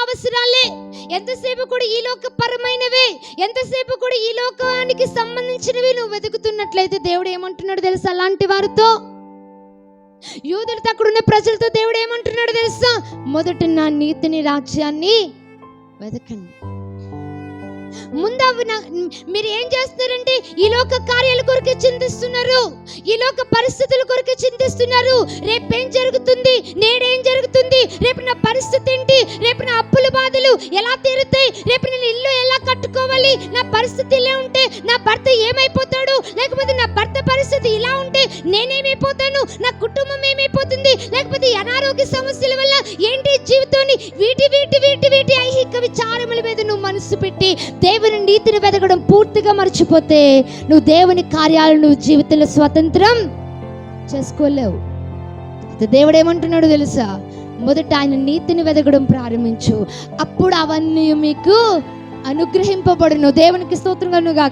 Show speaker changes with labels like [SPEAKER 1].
[SPEAKER 1] అవసరాలే, ఎంతసేపు కూడా ఈ లోకపరమైనవే, ఎంతసేపు కూడా ఈ లోకానికి సంబంధించినవి నువ్వు వెతుకుతున్నట్లయితే దేవుడు ఏమంటున్నాడు తెలుసా? అలాంటి వారితో, యూదులతో, అక్కడున్న ప్రజలతో దేవుడు ఏమంటున్నాడు తెలుసా? మొదట నా నీతిని, రాజ్యాన్ని వెతకండి. ముందు మీరు ఏం చేస్తున్నారంటే ఈ లోక కార్యాల కొరకు చింతిస్తున్నారు, ఈ లోక పరిస్థితుల కొరకు చింతిస్తున్నారు. రేపేం జరుగుతుంది, నేడేం జరుగుతుంది, రేపు నా పరిస్థితి ఏంటి, రేపు నా అప్పుల బాధలు ఎలా తీరుతాయి, రేపు నేను ఇల్లు ఎలా కట్టుకోవాలి, నా పరిస్థితి ఇలా ఉంటే నా భర్త ఏమైపోతాడు, లేకపోతే నా భర్త పరిస్థితి ఇలా ఉంటే నేనేమైపోతాను, నా కుటుంబం ఏమైపోతుంది, లేకపోతే అనారోగ్య సమస్యల వల్ల ఏంటి జీవితాన్ని, వీటి వీటి వీటి వీటి ఐహిక విచారముల మీద నువ్వు మనసు పెట్టి దేవుని నీతిని వెతకడం పూర్తిగా మర్చిపోతే నువ్వు దేవుని కార్యాలను నువ్వు జీవితంలో స్వతంత్రం చేసుకోలేవు. దేవుడు ఏమంటున్నాడు తెలుసా? మొదట ఆయన నీతిని వెతకడం ప్రారంభించు, అప్పుడు అవన్నీ మీకు అనుగ్రహింపబడును. దేవునికి స్తోత్రం కలుగును గాక.